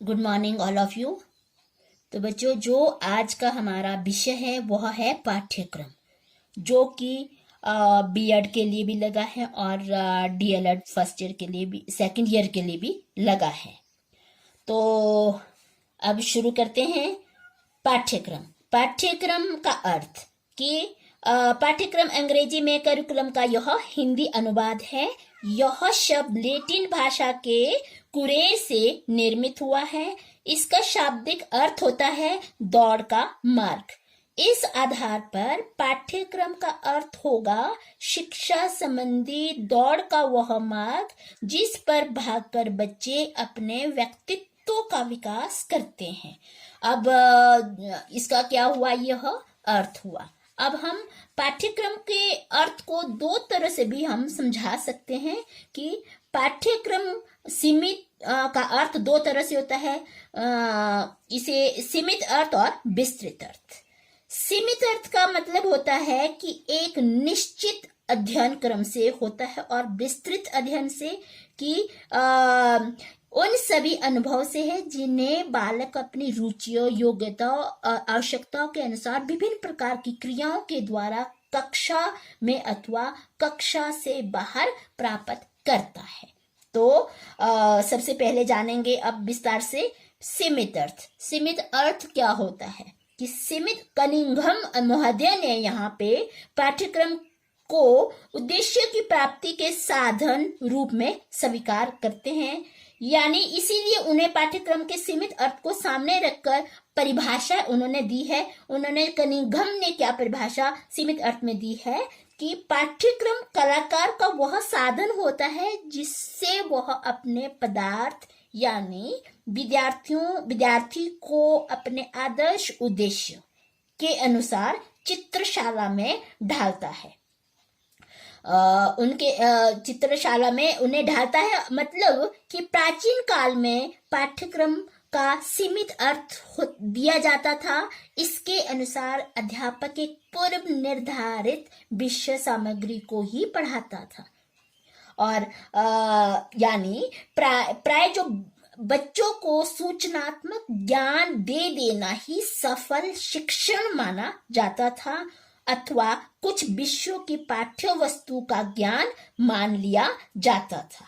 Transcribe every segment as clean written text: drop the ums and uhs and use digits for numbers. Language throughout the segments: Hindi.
Good morning all of you. तो बच्चों, जो आज का हमारा विषय है वह है पाठ्यक्रम, जो कि बीएड के लिए भी लगा है और डीएलएड फर्स्ट ईयर के लिए भी, सेकंड ईयर के लिए भी लगा है। तो अब शुरू करते हैं। पाठ्यक्रम पाठ्यक्रम का अर्थ कि पाठ्यक्रम अंग्रेजी में करिकुलम का यह हिंदी अनुवाद है। यह शब्द लैटिन भाषा के कुरेर से निर्मित हुआ है। इसका शाब्दिक अर्थ होता है दौड़ का मार्ग। इस आधार पर पाठ्यक्रम का अर्थ होगा शिक्षा संबंधी दौड़ का वह मार्ग जिस पर भागकर बच्चे अपने व्यक्तित्व का विकास करते हैं। अब इसका क्या हुआ, यह अर्थ हुआ। अब हम पाठ्यक्रम के अर्थ को दो तरह से भी हम समझा सकते हैं कि पाठ्यक्रम सीमित का अर्थ दो तरह से होता है। इसे सीमित अर्थ और विस्तृत अर्थ। सीमित अर्थ का मतलब होता है कि एक निश्चित अध्ययन क्रम से होता है, और विस्तृत अध्ययन से कि उन सभी अनुभव से है जिन्हें बालक अपनी रुचियों, योग्यताओं और आवश्यकताओं के अनुसार विभिन्न प्रकार की क्रियाओं के द्वारा कक्षा में अथवा कक्षा से बाहर प्राप्त करता है। तो सबसे पहले जानेंगे अब विस्तार से सीमित अर्थ। सीमित अर्थ क्या होता है कि सीमित कनिंघम महोदय ने यहाँ पे पाठ्यक्रम को उद्देश्य की प्राप्ति के साधन रूप में स्वीकार करते हैं, यानी इसीलिए उन्हें पाठ्यक्रम के सीमित अर्थ को सामने रखकर परिभाषा उन्होंने दी है। उन्होंने कनिंघम ने क्या परिभाषा सीमित अर्थ में दी है कि पाठ्यक्रम कलाकार का वह साधन होता है जिससे वह अपने पदार्थ यानी विद्यार्थी को अपने आदर्श उद्देश्य के अनुसार चित्रशाला में ढालता है। उनके चित्रशाला में उन्हें ढालता है, मतलब कि प्राचीन काल में पाठ्यक्रम का सीमित अर्थ दिया जाता था। इसके अनुसार अध्यापक एक पूर्व निर्धारित विषय सामग्री को ही पढ़ाता था, और यानी प्राय जो बच्चों को सूचनात्मक ज्ञान दे देना ही सफल शिक्षण माना जाता था, अथवा कुछ विषयों की पाठ्य वस्तु का ज्ञान मान लिया जाता था।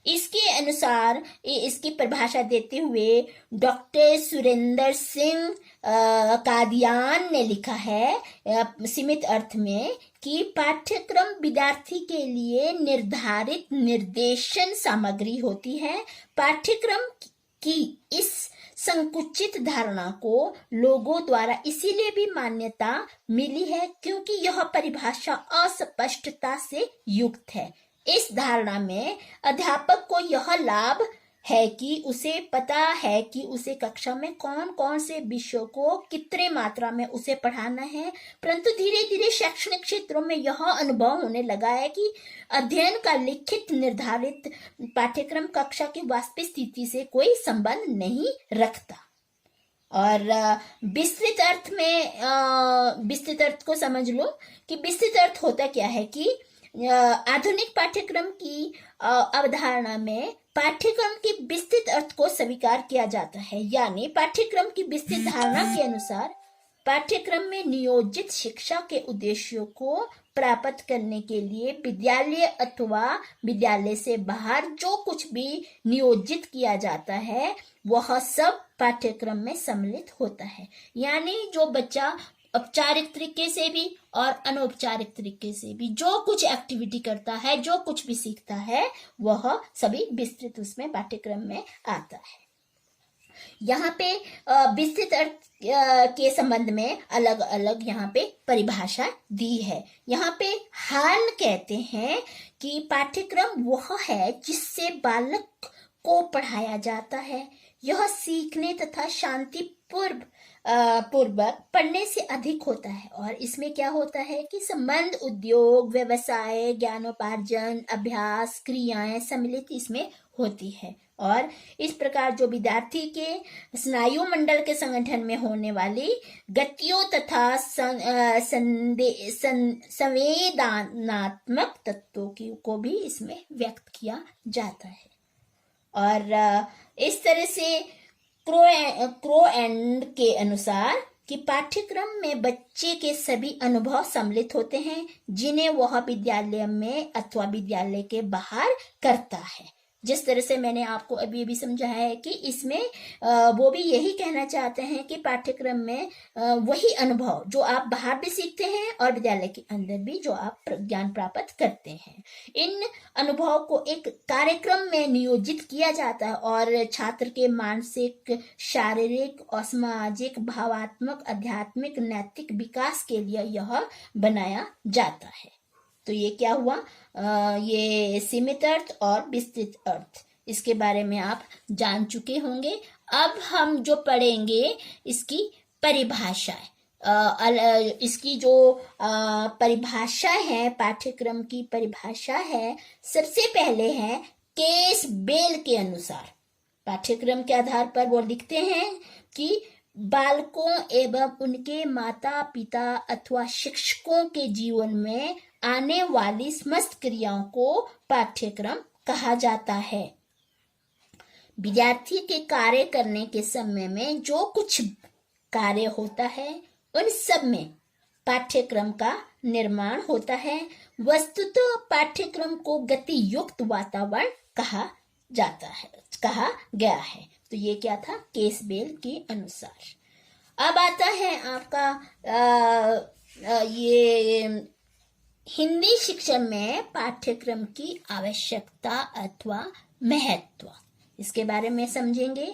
इसके अनुसार इसकी परिभाषा देते हुए डॉक्टर सुरेंद्र सिंह कादियान ने लिखा है सीमित अर्थ में कि पाठ्यक्रम विद्यार्थी के लिए निर्धारित निर्देशन सामग्री होती है। पाठ्यक्रम की इस संकुचित धारणा को लोगों द्वारा इसीलिए भी मान्यता मिली है क्योंकि यह परिभाषा अस्पष्टता से युक्त है। इस धारणा में अध्यापक को यह लाभ है कि उसे पता है कि उसे कक्षा में कौन कौन से विषयों को कितने मात्रा में उसे पढ़ाना है, परंतु धीरे धीरे शैक्षणिक क्षेत्रों में यह अनुभव होने लगा है कि अध्ययन का लिखित निर्धारित पाठ्यक्रम कक्षा की वास्तविक स्थिति से कोई संबंध नहीं रखता। और विस्तृत अर्थ में विस्तृत अर्थ को समझ लो कि विस्तृत अर्थ होता क्या है कि आधुनिक पाठ्यक्रम की अवधारणा में पाठ्यक्रम के विस्तृत अर्थ को स्वीकार किया जाता है, यानी पाठ्यक्रम की विस्तृत धारणा के अनुसार पाठ्यक्रम में नियोजित शिक्षा के उद्देश्यों को प्राप्त करने के लिए विद्यालय अथवा विद्यालय से बाहर जो कुछ भी नियोजित किया जाता है वह सब पाठ्यक्रम में सम्मिलित होता है। यानी जो बच्चा औपचारिक तरीके से भी और अनौपचारिक तरीके से भी जो कुछ एक्टिविटी करता है, जो कुछ भी सीखता है, वह सभी विस्तृत उसमें पाठ्यक्रम में आता है। यहाँ पे विस्तृत अर्थ के संबंध में अलग अलग यहाँ पे परिभाषा दी है। यहाँ पे हार्न कहते हैं कि पाठ्यक्रम वह है जिससे बालक को पढ़ाया जाता है। यह सीखने तथा शांति पूर्वक पढ़ने से अधिक होता है, और इसमें क्या होता है कि संबंध, उद्योग, व्यवसाय, ज्ञानोपार्जन, अभ्यास, क्रियाएं सम्मिलित इसमें होती है। और इस प्रकार जो विद्यार्थी के स्नायु मंडल के संगठन में होने वाली गतियों तथा संवेदनात्मक तत्वों को भी इसमें व्यक्त किया जाता है। और इस तरह से क्रोएंड के अनुसार कि पाठ्यक्रम में बच्चे के सभी अनुभव सम्मिलित होते हैं जिन्हें वह विद्यालय में अथवा विद्यालय के बाहर करता है। जिस तरह से मैंने आपको अभी अभी समझाया है कि इसमें वो भी यही कहना चाहते हैं कि पाठ्यक्रम में वही अनुभव जो आप बाहर भी सीखते हैं और विद्यालय के अंदर भी जो आप ज्ञान प्राप्त करते हैं, इन अनुभव को एक कार्यक्रम में नियोजित किया जाता है और छात्र के मानसिक, शारीरिक और सामाजिक, भावात्मक, आध्यात्मिक, नैतिक विकास के लिए यह बनाया जाता है। तो ये क्या हुआ, ये सीमित अर्थ और विस्तृत अर्थ, इसके बारे में आप जान चुके होंगे। अब हम जो पढ़ेंगे इसकी परिभाषा, इसकी जो परिभाषा है, पाठ्यक्रम की परिभाषा है, सबसे पहले है केस बेल के अनुसार। पाठ्यक्रम के आधार पर वो लिखते हैं कि बालकों एवं उनके माता पिता अथवा शिक्षकों के जीवन में आने वाली समस्त क्रियाओं को पाठ्यक्रम कहा जाता है। विद्यार्थी के कार्य करने के समय में जो कुछ कार्य होता है उन सब में पाठ्यक्रम का निर्माण होता है। वस्तुतः पाठ्यक्रम को गति युक्त वातावरण कहा गया है। तो ये क्या था, केस बेल के अनुसार। अब आता है आपका ये हिंदी शिक्षण में पाठ्यक्रम की आवश्यकता अथवा महत्व, इसके बारे में समझेंगे।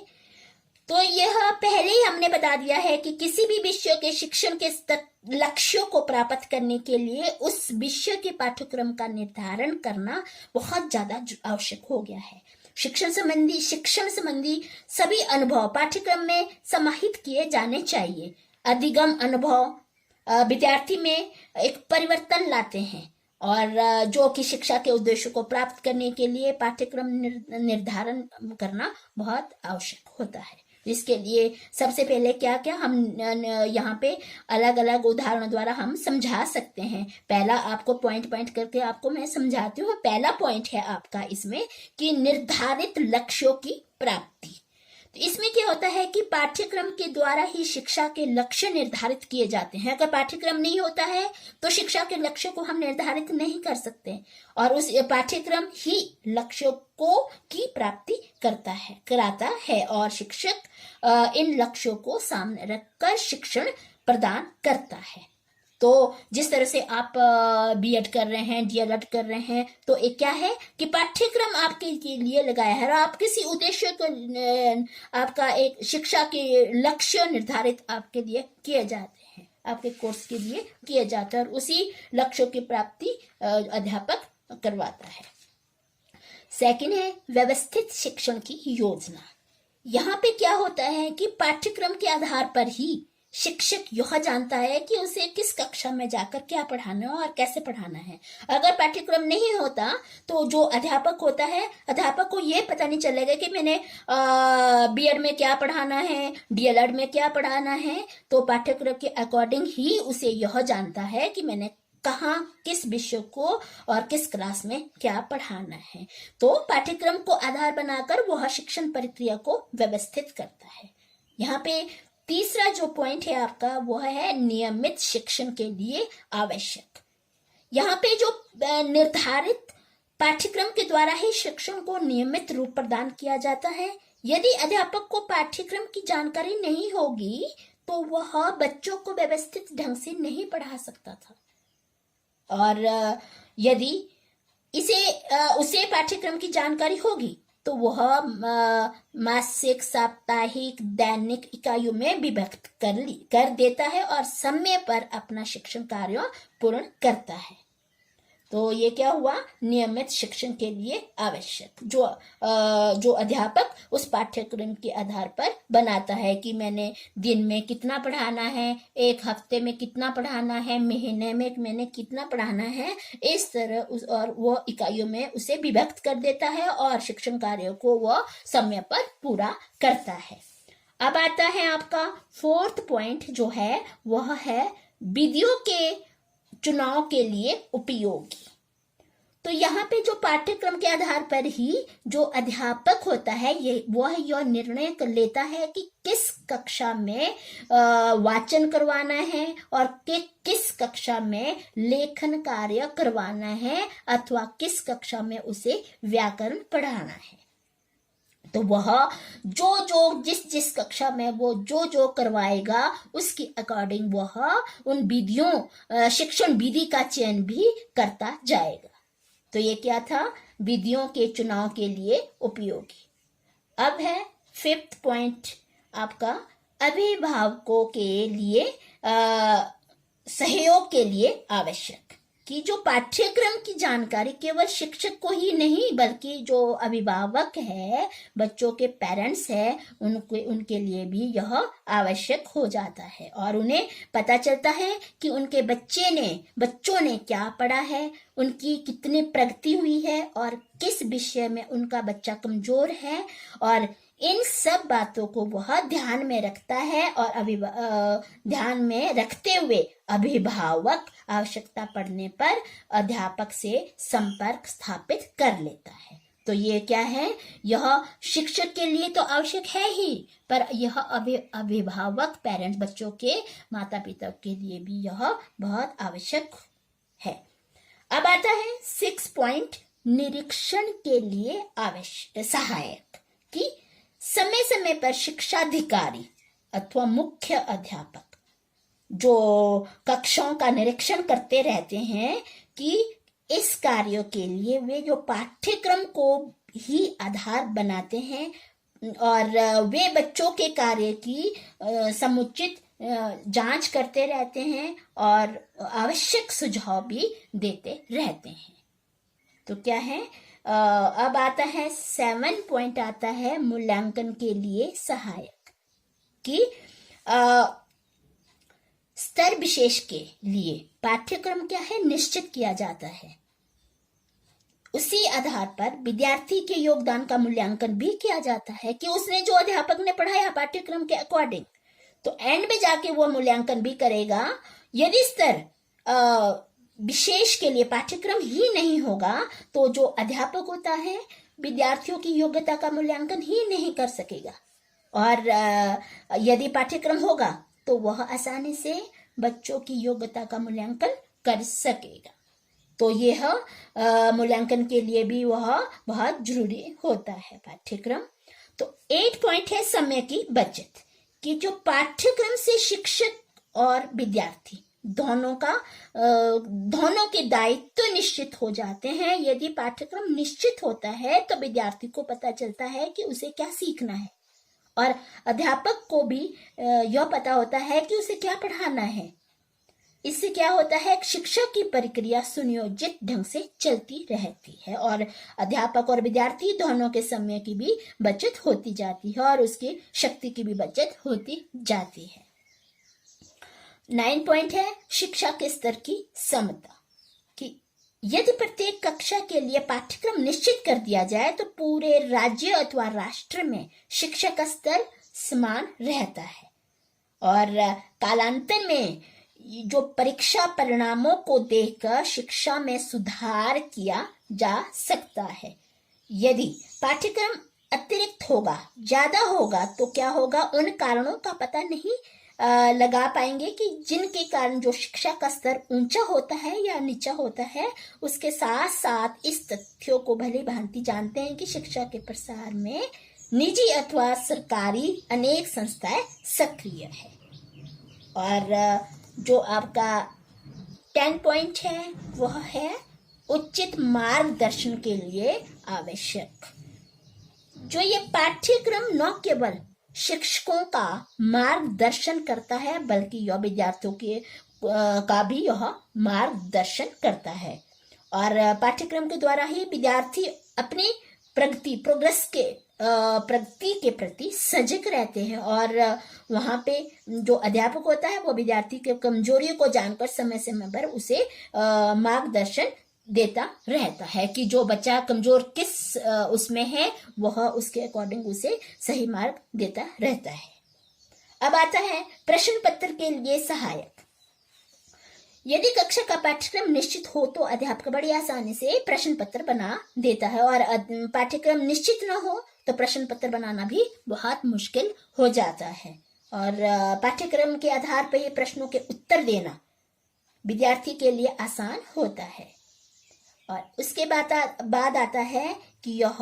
तो यह पहले ही हमने बता दिया है कि किसी भी विषय के शिक्षण के लक्ष्यों को प्राप्त करने के लिए उस विषय के पाठ्यक्रम का निर्धारण करना बहुत ज्यादा आवश्यक हो गया है। शिक्षण संबंधी सभी अनुभव पाठ्यक्रम में समाहित किए जाने चाहिए। अधिगम अनुभव विद्यार्थी में एक परिवर्तन लाते हैं और जो कि शिक्षा के उद्देश्य को प्राप्त करने के लिए पाठ्यक्रम निर्धारण करना बहुत आवश्यक होता है। इसके लिए सबसे पहले क्या क्या हम यहाँ पे अलग अलग उदाहरणों द्वारा हम समझा सकते हैं। पहला आपको पॉइंट करके आपको मैं समझाती हूँ। पहला पॉइंट है आपका इसमें कि निर्धारित लक्ष्यों की प्राप्ति। तो इसमें क्या होता है कि पाठ्यक्रम के द्वारा ही शिक्षा के लक्ष्य निर्धारित किए जाते हैं। अगर पाठ्यक्रम नहीं होता है तो शिक्षा के लक्ष्य को हम निर्धारित नहीं कर सकते और उस पाठ्यक्रम ही लक्ष्यों को की प्राप्ति कराता है और शिक्षक इन लक्ष्यों को सामने रखकर शिक्षण प्रदान करता है। तो जिस तरह से आप बीएड कर रहे हैं, डीएलएड कर रहे हैं, तो एक क्या है कि पाठ्यक्रम आपके लिए लगाया है और आप किसी उद्देश्य को आपका एक शिक्षा के लक्ष्य निर्धारित आपके लिए किए जाते हैं, आपके कोर्स के लिए किए जाते हैं और उसी लक्ष्यों की प्राप्ति अध्यापक करवाता है। सेकंड है व्यवस्थित शिक्षण की योजना। यहाँ पे क्या होता है कि पाठ्यक्रम के आधार पर ही शिक्षक यह जानता है कि उसे किस कक्षा में जाकर क्या पढ़ाना है और कैसे पढ़ाना है। अगर पाठ्यक्रम नहीं होता तो जो अध्यापक होता है, अध्यापक को यह पता नहीं चलेगा कि मैंने बीएड में क्या पढ़ाना है, डीएलएड में क्या पढ़ाना है। तो पाठ्यक्रम के अकॉर्डिंग ही उसे यह जानता है कि मैंने कहाँ किस विषय को और किस क्लास में क्या पढ़ाना है। तो पाठ्यक्रम को आधार बनाकर वह शिक्षण प्रक्रिया को व्यवस्थित करता है। यहाँ पे तीसरा जो पॉइंट है आपका वह है नियमित शिक्षण के लिए आवश्यक। यहाँ पे जो निर्धारित पाठ्यक्रम के द्वारा ही शिक्षण को नियमित रूप प्रदान किया जाता है। यदि अध्यापक को पाठ्यक्रम की जानकारी नहीं होगी तो वह बच्चों को व्यवस्थित ढंग से नहीं पढ़ा सकता था और यदि उसे पाठ्यक्रम की जानकारी होगी तो वह मासिक, साप्ताहिक, दैनिक इकाइयों में विभक्त कर देता है और समय पर अपना शिक्षण कार्य पूर्ण करता है। तो ये क्या हुआ, नियमित शिक्षण के लिए आवश्यक जो अध्यापक उस पाठ्यक्रम के आधार पर बनाता है कि मैंने दिन में कितना पढ़ाना है, एक हफ्ते में कितना पढ़ाना है, महीने में मैंने कितना पढ़ाना है, इस तरह और वो इकाइयों में उसे विभक्त कर देता है और शिक्षण कार्य को वह समय पर पूरा करता है। अब आता है आपका फोर्थ पॉइंट जो है वह है विधियों के चुनाव के लिए उपयोगी। तो यहाँ पे जो पाठ्यक्रम के आधार पर ही जो अध्यापक होता है वह यह निर्णय कर लेता है कि किस कक्षा में वाचन करवाना है और किस कक्षा में लेखन कार्य करवाना है अथवा किस कक्षा में उसे व्याकरण पढ़ाना है। तो वह जो जिस कक्षा में वो जो करवाएगा उसकी अकॉर्डिंग वह उन विधियों शिक्षण विधि का चयन भी करता जाएगा। तो ये क्या था, विधियों के चुनाव के लिए उपयोगी। अब है 5th पॉइंट आपका, अभिभावकों के लिए सहयोग के लिए आवश्यक, कि जो पाठ्यक्रम की जानकारी केवल शिक्षक को ही नहीं बल्कि जो अभिभावक है, बच्चों के पेरेंट्स है, उनके लिए भी यह आवश्यक हो जाता है। और उन्हें पता चलता है कि उनके बच्चों ने क्या पढ़ा है, उनकी कितनी प्रगति हुई है और किस विषय में उनका बच्चा कमजोर है, और इन सब बातों को वह ध्यान में रखता है और ध्यान में रखते हुए अभिभावक आवश्यकता पड़ने पर अध्यापक से संपर्क स्थापित कर लेता है। तो ये क्या है, यह शिक्षक के लिए तो आवश्यक है ही, पर यह अभिभावक पेरेंट्स बच्चों के माता पिता के लिए भी यह बहुत आवश्यक है। अब आता है 6 पॉइंट, निरीक्षण के लिए आवश्यक सहायक, कि समय समय पर शिक्षाधिकारी अथवा मुख्य अध्यापक जो कक्षाओं का निरीक्षण करते रहते हैं कि इस कार्यों के लिए वे जो पाठ्यक्रम को ही आधार बनाते हैं और वे बच्चों के कार्य की समुचित जांच करते रहते हैं और आवश्यक सुझाव भी देते रहते हैं। तो क्या है, अब आता है 7 पॉइंट आता है मूल्यांकन के लिए सहायक, कि स्तर विशेष के लिए पाठ्यक्रम क्या है निश्चित किया जाता है, उसी आधार पर विद्यार्थी के योगदान का मूल्यांकन भी किया जाता है कि उसने जो अध्यापक ने पढ़ाया पाठ्यक्रम के अकॉर्डिंग, तो एंड में जाके वो मूल्यांकन भी करेगा। यदि स्तर विशेष के लिए पाठ्यक्रम ही नहीं होगा तो जो अध्यापक होता है विद्यार्थियों की योग्यता का मूल्यांकन ही नहीं कर सकेगा, और यदि पाठ्यक्रम होगा तो वह आसानी से बच्चों की योग्यता का मूल्यांकन कर सकेगा। तो यह मूल्यांकन के लिए भी वह बहुत जरूरी होता है पाठ्यक्रम। तो 8 पॉइंट है समय की बचत, कि जो पाठ्यक्रम से शिक्षक और विद्यार्थी दोनों के दायित्व तो निश्चित हो जाते हैं। यदि पाठ्यक्रम निश्चित होता है तो विद्यार्थी को पता चलता है कि उसे क्या सीखना है, और अध्यापक को भी यह पता होता है कि उसे क्या पढ़ाना है। इससे क्या होता है, शिक्षा की प्रक्रिया सुनियोजित ढंग से चलती रहती है और अध्यापक और विद्यार्थी दोनों के समय की भी बचत होती जाती है और उसकी शक्ति की भी बचत होती जाती है। 9 पॉइंट है शिक्षा के स्तर की समता, कि यदि प्रत्येक कक्षा के लिए पाठ्यक्रम निश्चित कर दिया जाए तो पूरे राज्य अथवा राष्ट्र में शिक्षा का स्तर समान रहता है और कालांतर में जो परीक्षा परिणामों को देखकर शिक्षा में सुधार किया जा सकता है। यदि पाठ्यक्रम अतिरिक्त होगा, ज्यादा होगा, तो क्या होगा, उन कारणों का पता नहीं लगा पाएंगे कि जिनके कारण जो शिक्षा का स्तर ऊंचा होता है या नीचा होता है। उसके साथ साथ इस तथ्यों को भली भांति जानते हैं कि शिक्षा के प्रसार में निजी अथवा सरकारी अनेक संस्थाएं सक्रिय है। और जो आपका 10 पॉइंट है वह है उचित मार्गदर्शन के लिए आवश्यक। जो ये पाठ्यक्रम न केवल शिक्षकों का मार्गदर्शन करता है बल्कि यह विद्यार्थियों के का भी यह मार्गदर्शन करता है और पाठ्यक्रम के द्वारा ही विद्यार्थी अपनी प्रगति के प्रति सजग रहते हैं और वहाँ पे जो अध्यापक होता है वो विद्यार्थी के कमजोरियों को जानकर समय समय पर उसे मार्गदर्शन देता रहता है कि जो बच्चा कमजोर किस उसमें है वह उसके अकॉर्डिंग उसे सही मार्ग देता रहता है। अब आता है प्रश्न पत्र के लिए सहायक। यदि कक्षा का पाठ्यक्रम निश्चित हो तो अध्यापक बड़ी आसानी से प्रश्न पत्र बना देता है, और पाठ्यक्रम निश्चित न हो तो प्रश्न पत्र बनाना भी बहुत मुश्किल हो जाता है। और पाठ्यक्रम के आधार पर ये प्रश्नों के उत्तर देना विद्यार्थी के लिए आसान होता है। और उसके बाद आता है कि यह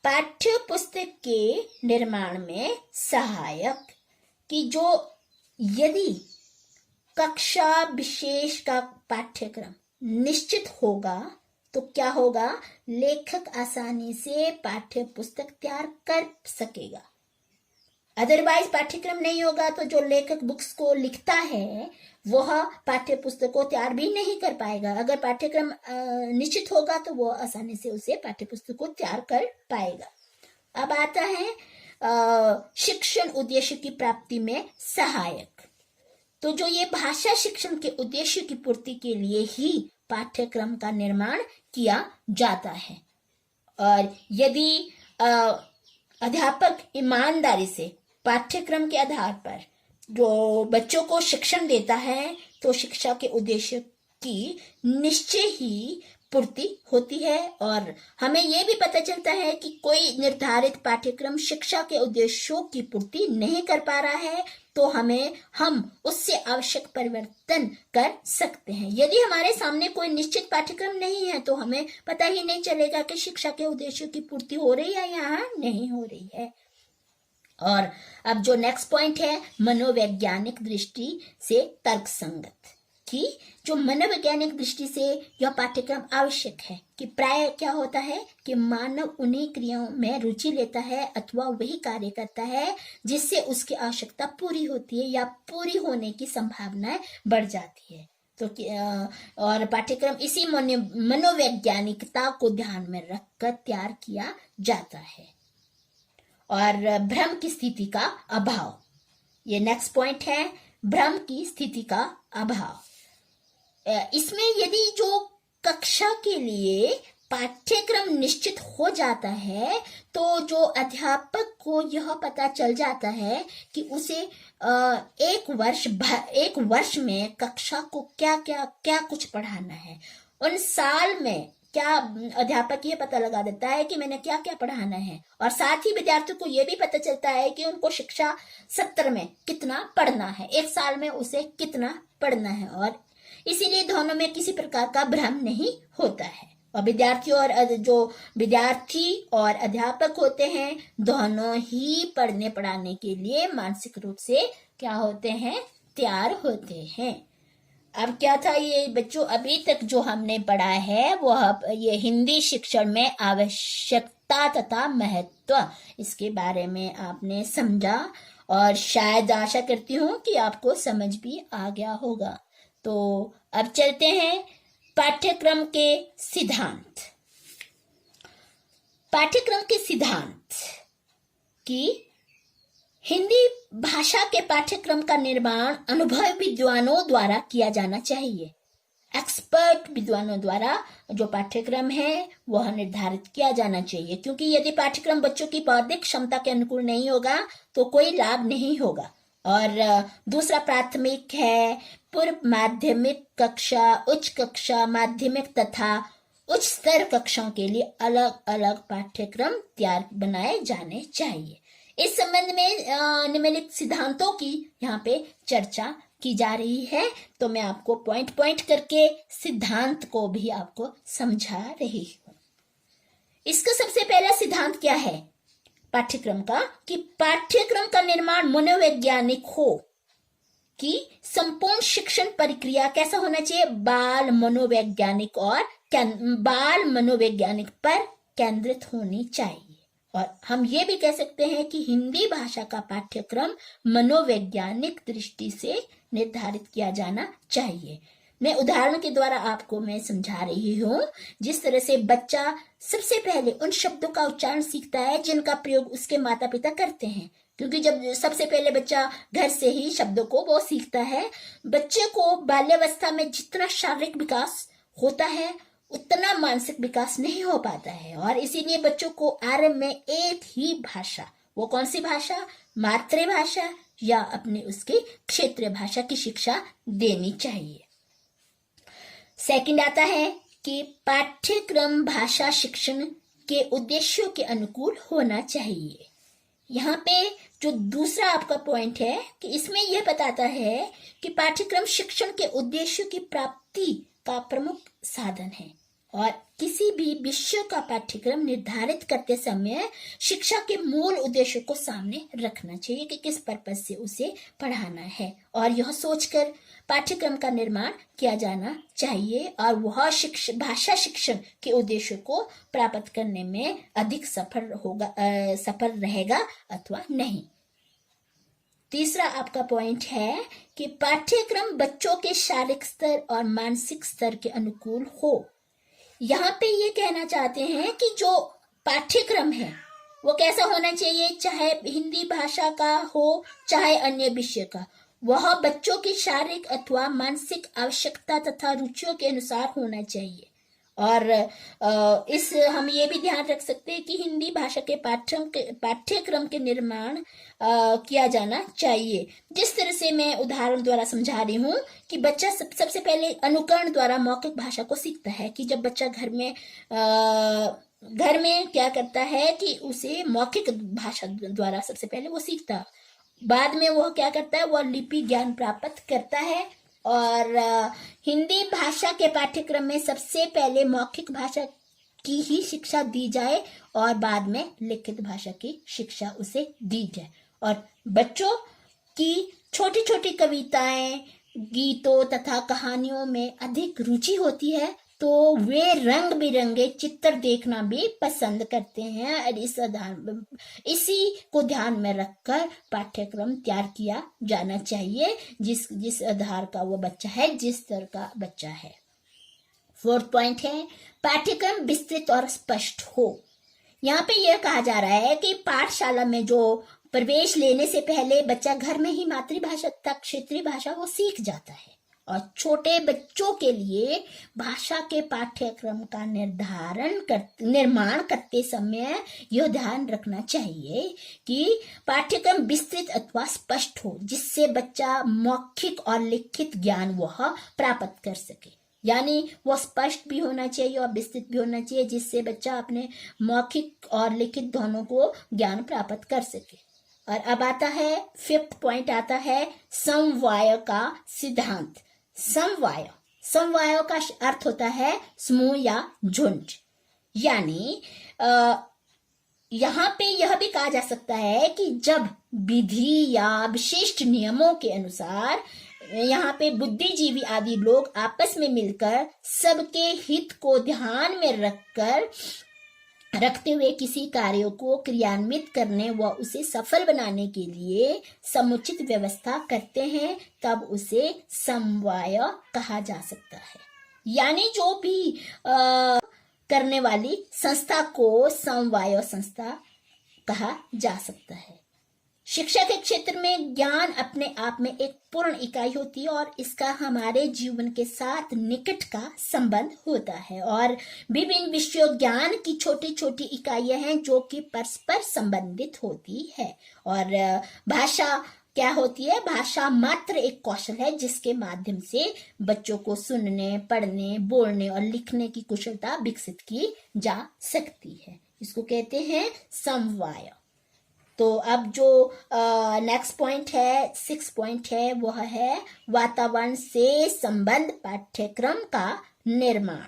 पाठ्य पुस्तक के निर्माण में सहायक, कि जो यदि कक्षा विशेष का पाठ्यक्रम निश्चित होगा तो क्या होगा, लेखक आसानी से पाठ्य पुस्तक तैयार कर सकेगा। अदरवाइज पाठ्यक्रम नहीं होगा तो जो लेखक बुक्स को लिखता है वह पाठ्य पुस्तक को तैयार भी नहीं कर पाएगा। अगर पाठ्यक्रम निश्चित होगा तो वो आसानी से उसे पाठ्य पुस्तक को तैयार कर पाएगा। अब आता है शिक्षण उद्देश्य की प्राप्ति में सहायक। तो जो ये भाषा शिक्षण के उद्देश्य की पूर्ति के लिए ही पाठ्यक्रम का निर्माण किया जाता है। और यदि अध्यापक ईमानदारी से पाठ्यक्रम के आधार पर जो बच्चों को शिक्षण देता है तो शिक्षा के उद्देश्य की निश्चय ही पूर्ति होती है। और हमें यह भी पता चलता है कि कोई निर्धारित पाठ्यक्रम शिक्षा के उद्देश्यों की पूर्ति नहीं कर पा रहा है तो हम उससे आवश्यक परिवर्तन कर सकते हैं। यदि हमारे सामने कोई निश्चित पाठ्यक्रम नहीं है तो हमें पता ही नहीं चलेगा कि शिक्षा के उद्देश्यों की पूर्ति हो रही है या नहीं हो रही है। और अब जो नेक्स्ट पॉइंट है, मनोवैज्ञानिक दृष्टि से तर्कसंगत, कि जो मनोवैज्ञानिक दृष्टि से यह पाठ्यक्रम आवश्यक है कि प्राय क्या होता है कि मानव उन्हीं क्रियाओं में रुचि लेता है अथवा वही कार्य करता है जिससे उसकी आवश्यकता पूरी होती है या पूरी होने की संभावना बढ़ जाती है। तो और पाठ्यक्रम इसी मनोवैज्ञानिकता को ध्यान में रखकर तैयार किया जाता है। और भ्रम की स्थिति का अभाव, ये नेक्स्ट पॉइंट है, भ्रम की स्थिति का अभाव। इसमें यदि जो कक्षा के लिए पाठ्यक्रम निश्चित हो जाता है तो जो अध्यापक को यह पता चल जाता है कि उसे एक वर्ष में कक्षा को क्या कुछ पढ़ाना है, उन साल में क्या अध्यापक ये पता लगा देता है कि मैंने क्या क्या पढ़ाना है। और साथ ही विद्यार्थियों को ये भी पता चलता है कि उनको शिक्षा सत्र में कितना पढ़ना है, एक साल में उसे कितना पढ़ना है। और इसीलिए दोनों में किसी प्रकार का भ्रम नहीं होता है। और विद्यार्थी और अध्यापक होते हैं दोनों ही पढ़ने पढ़ाने के लिए मानसिक रूप से क्या होते हैं, तैयार होते हैं। अब क्या था ये बच्चों, अभी तक जो हमने पढ़ा है वह ये हिंदी शिक्षण में आवश्यकता तथा महत्व, इसके बारे में आपने समझा और शायद आशा करती हूँ कि आपको समझ भी आ गया होगा। तो अब चलते हैं पाठ्यक्रम के सिद्धांत। पाठ्यक्रम के सिद्धांत की हिंदी भाषा के पाठ्यक्रम का निर्माण अनुभवी विद्वानों द्वारा किया जाना चाहिए। एक्सपर्ट विद्वानों द्वारा जो पाठ्यक्रम है वह निर्धारित किया जाना चाहिए, क्योंकि यदि पाठ्यक्रम बच्चों की बौद्धिक क्षमता के अनुकूल नहीं होगा तो कोई लाभ नहीं होगा। और दूसरा प्राथमिक है पूर्व माध्यमिक कक्षा, उच्च कक्षा, माध्यमिक तथा उच्च स्तर कक्षाओं के लिए अलग अलग पाठ्यक्रम बनाए जाने चाहिए। इस संबंध में निम्नलिखित सिद्धांतों की यहाँ पे चर्चा की जा रही है, तो मैं आपको पॉइंट करके सिद्धांत को भी आपको समझा रही हूँ। इसका सबसे पहला सिद्धांत क्या है पाठ्यक्रम का, कि पाठ्यक्रम का निर्माण मनोवैज्ञानिक हो, कि संपूर्ण शिक्षण प्रक्रिया कैसा होना चाहिए, बाल मनोवैज्ञानिक पर केंद्रित होनी चाहिए। और हम ये भी कह सकते हैं कि हिंदी भाषा का पाठ्यक्रम मनोवैज्ञानिक दृष्टि से निर्धारित किया जाना चाहिए। मैं उदाहरण के द्वारा आपको मैं समझा रही हूँ। जिस तरह से बच्चा सबसे पहले उन शब्दों का उच्चारण सीखता है जिनका प्रयोग उसके माता पिता करते हैं, क्योंकि जब सबसे पहले बच्चा घर से ही शब्दों को वो सीखता है। बच्चे को बाल्यावस्था में जितना शारीरिक विकास होता है उतना मानसिक विकास नहीं हो पाता है, और इसीलिए बच्चों को आरंभ में एक ही भाषा, वो कौन सी भाषा, मातृभाषा या अपने उसकी क्षेत्रीय भाषा की शिक्षा देनी चाहिए। सेकंड आता है कि पाठ्यक्रम भाषा शिक्षण के उद्देश्यों के अनुकूल होना चाहिए। यहाँ पे जो दूसरा आपका पॉइंट है कि इसमें यह बताता है कि पाठ्यक्रम शिक्षण के उद्देश्यों की प्राप्ति का प्रमुख साधन है और किसी भी विषय का पाठ्यक्रम निर्धारित करते समय शिक्षा के मूल उद्देश्य को सामने रखना चाहिए कि किस पर्पज से उसे पढ़ाना है और यह सोचकर पाठ्यक्रम का निर्माण किया जाना चाहिए और वह भाषा शिक्षण के उद्देश्य को प्राप्त करने में अधिक सफल रहेगा अथवा नहीं। तीसरा आपका पॉइंट है कि पाठ्यक्रम बच्चों के शारीरिक स्तर और मानसिक स्तर के अनुकूल हो। यहाँ पे ये कहना चाहते हैं कि जो पाठ्यक्रम है वो कैसा होना चाहिए, चाहे हिंदी भाषा का हो चाहे अन्य विषय का, वह बच्चों की शारीरिक अथवा मानसिक आवश्यकता तथा रुचियों के अनुसार होना चाहिए। और इस हम ये भी ध्यान रख सकते हैं कि हिंदी भाषा के पाठ्यक्रम के निर्माण किया जाना चाहिए। जिस तरह से मैं उदाहरण द्वारा समझा रही हूँ कि बच्चा सबसे पहले अनुकरण द्वारा मौखिक भाषा को सीखता है कि जब बच्चा घर में क्या करता है कि उसे मौखिक भाषा द्वारा सबसे पहले वो सीखता है, बाद में वह क्या करता है, वह लिपि ज्ञान प्राप्त करता है। और हिंदी भाषा के पाठ्यक्रम में सबसे पहले मौखिक भाषा की ही शिक्षा दी जाए और बाद में लिखित भाषा की शिक्षा उसे दी जाए। और बच्चों की छोटी छोटी कविताएं, गीतों तथा कहानियों में अधिक रुचि होती है तो वे रंग बिरंगे चित्र देखना भी पसंद करते हैं और इसी को ध्यान में रखकर पाठ्यक्रम तैयार किया जाना चाहिए जिस आधार का वो बच्चा है, जिस स्तर का बच्चा है। फोर्थ पॉइंट है पाठ्यक्रम विस्तृत और स्पष्ट हो। यहाँ पे यह कहा जा रहा है कि पाठशाला में जो प्रवेश लेने से पहले बच्चा घर में ही मातृभाषा तक क्षेत्रीय भाषा को सीख जाता है और छोटे बच्चों के लिए भाषा के पाठ्यक्रम का निर्माण करते समय यह ध्यान रखना चाहिए कि पाठ्यक्रम विस्तृत अथवा स्पष्ट हो, जिससे बच्चा मौखिक और लिखित ज्ञान वह प्राप्त कर सके। यानी वह स्पष्ट भी होना चाहिए और विस्तृत भी होना चाहिए, जिससे बच्चा अपने मौखिक और लिखित दोनों को ज्ञान प्राप्त कर सके। और अब आता है फिफ्थ पॉइंट आता है समवाय का सिद्धांत। समवाय का अर्थ होता है समूह या झुंड। यानी यहाँ पे यह भी कहा जा सकता है कि जब विधि या विशिष्ट नियमों के अनुसार यहाँ पे बुद्धिजीवी आदि लोग आपस में मिलकर सबके हित को ध्यान में रखते हुए किसी कार्य को क्रियान्वित करने व उसे सफल बनाने के लिए समुचित व्यवस्था करते हैं, तब उसे समवाय कहा जा सकता है। यानी जो भी करने वाली संस्था को समवाय संस्था कहा जा सकता है। शिक्षा के क्षेत्र में ज्ञान अपने आप में एक पूर्ण इकाई होती है और इसका हमारे जीवन के साथ निकट का संबंध होता है और विभिन्न विषयों ज्ञान की छोटी छोटी इकाइयां हैं जो कि परस्पर संबंधित होती है। और भाषा क्या होती है? भाषा मात्र एक कौशल है जिसके माध्यम से बच्चों को सुनने, पढ़ने, बोलने और लिखने की कुशलता विकसित की जा सकती है। इसको कहते हैं समवाय। तो अब जो नेक्स्ट पॉइंट है, 6 पॉइंट है, वह है वातावरण से संबंध पाठ्यक्रम का निर्माण।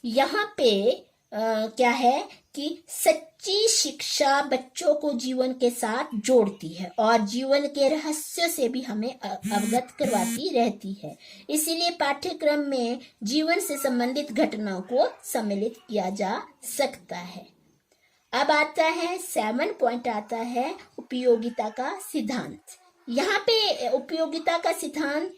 यहाँ पे क्या है कि सच्ची शिक्षा बच्चों को जीवन के साथ जोड़ती है और जीवन के रहस्य से भी हमें अवगत करवाती रहती है। इसीलिए पाठ्यक्रम में जीवन से संबंधित घटनाओं को सम्मिलित किया जा सकता है। अब आता है 7 पॉइंट आता है उपयोगिता का सिद्धांत। यहाँ पे उपयोगिता का सिद्धांत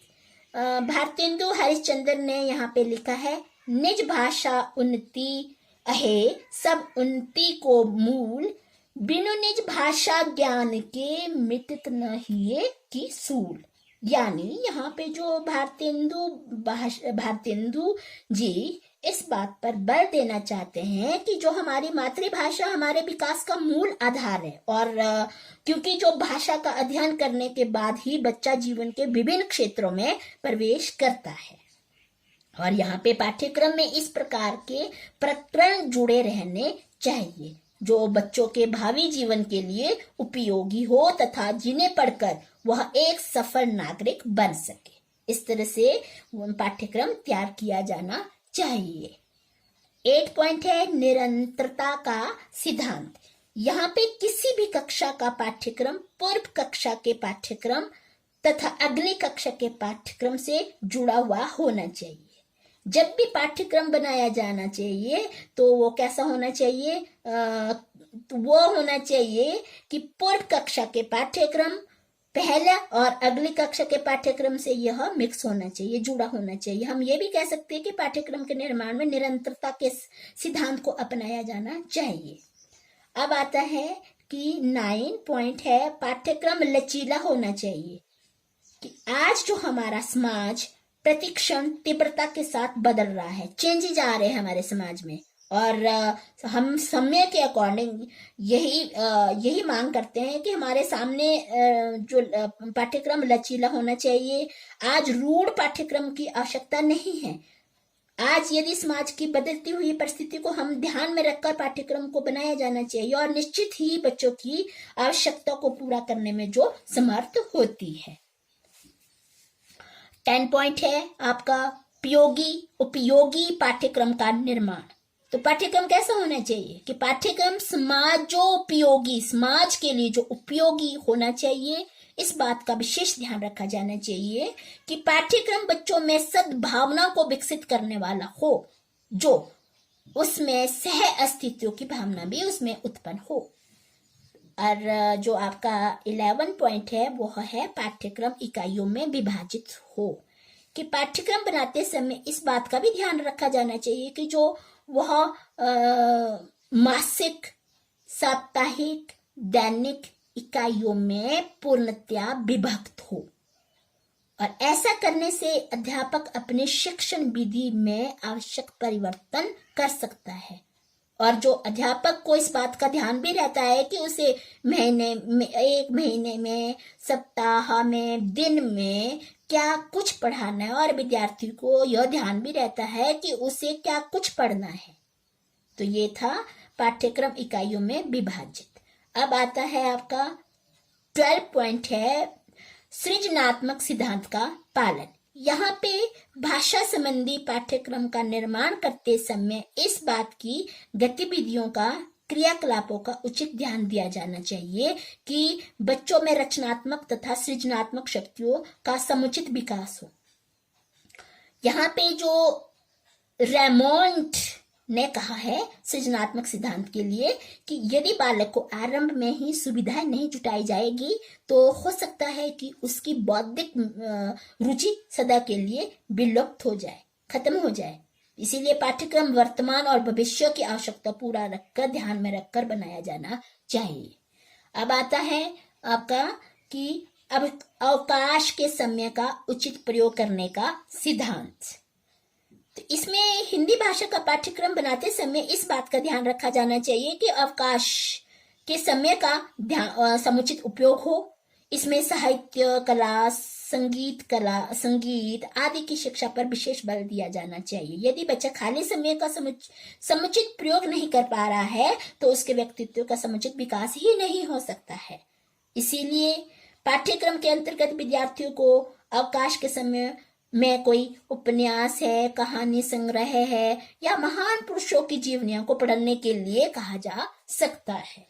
भारतेंदु हरिश्चंद्र ने यहाँ पे लिखा है, निज भाषा उन्नति अहे सब उन्नति को मूल, बिनु निज भाषा ज्ञान के मिटत न हिये की सूल। यानी यहाँ पे जो भारतेंदु जी इस बात पर बल देना चाहते हैं कि जो हमारी मातृभाषा हमारे विकास का मूल आधार है और क्योंकि जो भाषा का अध्ययन करने के बाद ही बच्चा जीवन के विभिन्न क्षेत्रों में प्रवेश करता है। और यहाँ पे पाठ्यक्रम में इस प्रकार के प्रकरण जुड़े रहने चाहिए जो बच्चों के भावी जीवन के लिए उपयोगी हो तथा जिन्हें पढ़कर वह एक सफल नागरिक बन सके। इस तरह से पाठ्यक्रम तैयार किया जाना चाहिए। 8 पॉइंट है निरंतरता का सिद्धांत। यहाँ पे किसी भी कक्षा का पाठ्यक्रम पूर्व कक्षा के पाठ्यक्रम तथा अगली कक्षा के पाठ्यक्रम से जुड़ा हुआ होना चाहिए। जब भी पाठ्यक्रम बनाया जाना चाहिए तो वो कैसा होना चाहिए, वो होना चाहिए कि पूर्व कक्षा के पाठ्यक्रम पहला और अगली कक्षा के पाठ्यक्रम से यह मिक्स होना चाहिए, जुड़ा होना चाहिए। हम ये भी कह सकते हैं कि पाठ्यक्रम के निर्माण में निरंतरता के सिद्धांत को अपनाया जाना चाहिए। अब आता है कि 9 पॉइंट है पाठ्यक्रम लचीला होना चाहिए। कि आज जो हमारा समाज प्रतिक्षण तीव्रता के साथ बदल रहा है, चेंजेज आ रहे हैं हमारे समाज में और हम समय के अकॉर्डिंग यही मांग करते हैं कि हमारे सामने जो पाठ्यक्रम लचीला होना चाहिए। आज रूढ़ पाठ्यक्रम की आवश्यकता नहीं है। आज यदि समाज की बदलती हुई परिस्थिति को हम ध्यान में रखकर पाठ्यक्रम को बनाया जाना चाहिए और निश्चित ही बच्चों की आवश्यकता को पूरा करने में जो समर्थ होती है। 10 पॉइंट है आपका उपयोगी पाठ्यक्रम का निर्माण। तो पाठ्यक्रम कैसा होना चाहिए कि पाठ्यक्रम समाज के लिए जो उपयोगी होना चाहिए, इस बात का विशेष ध्यान रखा जाना चाहिए कि पाठ्यक्रम बच्चों में सद्भावना को विकसित करने वाला हो, जो उसमें सह अस्तित्व की भावना भी उसमें उत्पन्न हो। और जो आपका 11 पॉइंट है वो है पाठ्यक्रम इकाइयों में विभाजित हो। कि पाठ्यक्रम बनाते समय इस बात का भी ध्यान रखा जाना चाहिए कि जो वह मासिक, साप्ताहिक, दैनिक इकाइयों में पूर्णतया विभक्त हो। और ऐसा करने से अध्यापक अपने शिक्षण विधि में आवश्यक परिवर्तन कर सकता है। और जो अध्यापक को इस बात का ध्यान भी रहता है कि उसे एक महीने में, सप्ताह में, दिन में क्या कुछ पढ़ाना है और विद्यार्थी को यह ध्यान भी रहता है कि उसे क्या कुछ पढ़ना है। तो ये था पाठ्यक्रम इकाइयों में विभाजित। अब आता है आपका 12 पॉइंट है सृजनात्मक सिद्धांत का पालन। यहाँ पे भाषा संबंधी पाठ्यक्रम का निर्माण करते समय इस बात की गतिविधियों का, क्रियाकलापों का उचित ध्यान दिया जाना चाहिए कि बच्चों में रचनात्मक तथा सृजनात्मक शक्तियों का समुचित विकास हो। यहाँ पे जो रेमोंड ने कहा है सृजनात्मक सिद्धांत के लिए कि यदि बालक को आरंभ में ही सुविधाएं नहीं जुटाई जाएगी तो हो सकता है कि उसकी बौद्धिक रुचि सदा के लिए विलुप्त हो जाए, खत्म हो जाए। इसीलिए पाठ्यक्रम वर्तमान और भविष्य की आवश्यकता पूरा रखकर, ध्यान में रखकर बनाया जाना चाहिए। अब आता है आपका कि अब अवकाश के समय का उचित प्रयोग करने का सिद्धांत। तो इसमें हिंदी भाषा का पाठ्यक्रम बनाते समय इस बात का ध्यान रखा जाना चाहिए कि अवकाश के समय का समुचित उपयोग हो। इसमें साहित्य, कला, संगीत आदि की शिक्षा पर विशेष बल दिया जाना चाहिए। यदि बच्चा खाली समय का समुचित प्रयोग नहीं कर पा रहा है तो उसके व्यक्तित्व का समुचित विकास ही नहीं हो सकता है। इसीलिए पाठ्यक्रम के अंतर्गत विद्यार्थियों को अवकाश के समय में कोई उपन्यास है, कहानी संग्रह है या महान पुरुषों की जीवनियों को पढ़ने के लिए कहा जा सकता है।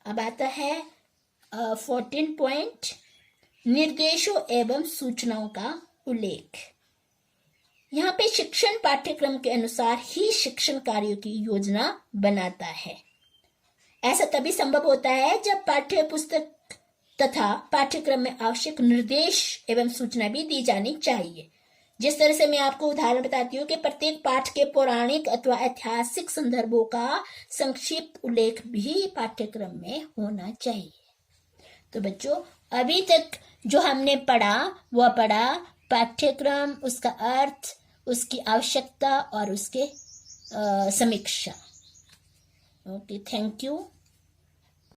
अब आता है 14 पॉइंट निर्देशों एवं सूचनाओं का उल्लेख। यहाँ पे शिक्षण पाठ्यक्रम के अनुसार ही शिक्षण कार्यों की योजना बनाता है। ऐसा तभी संभव होता है जब पाठ्य पुस्तक तथा पाठ्यक्रम में आवश्यक निर्देश एवं सूचना भी दी जानी चाहिए। जिस तरह से मैं आपको उदाहरण बताती हूँ कि प्रत्येक पाठ के पौराणिक अथवा ऐतिहासिक संदर्भों का संक्षिप्त उल्लेख भी पाठ्यक्रम में होना चाहिए। तो बच्चों, अभी तक जो हमने पढ़ा वह पढ़ा पाठ्यक्रम, उसका अर्थ, उसकी आवश्यकता और उसके समीक्षा। Okay, thank you.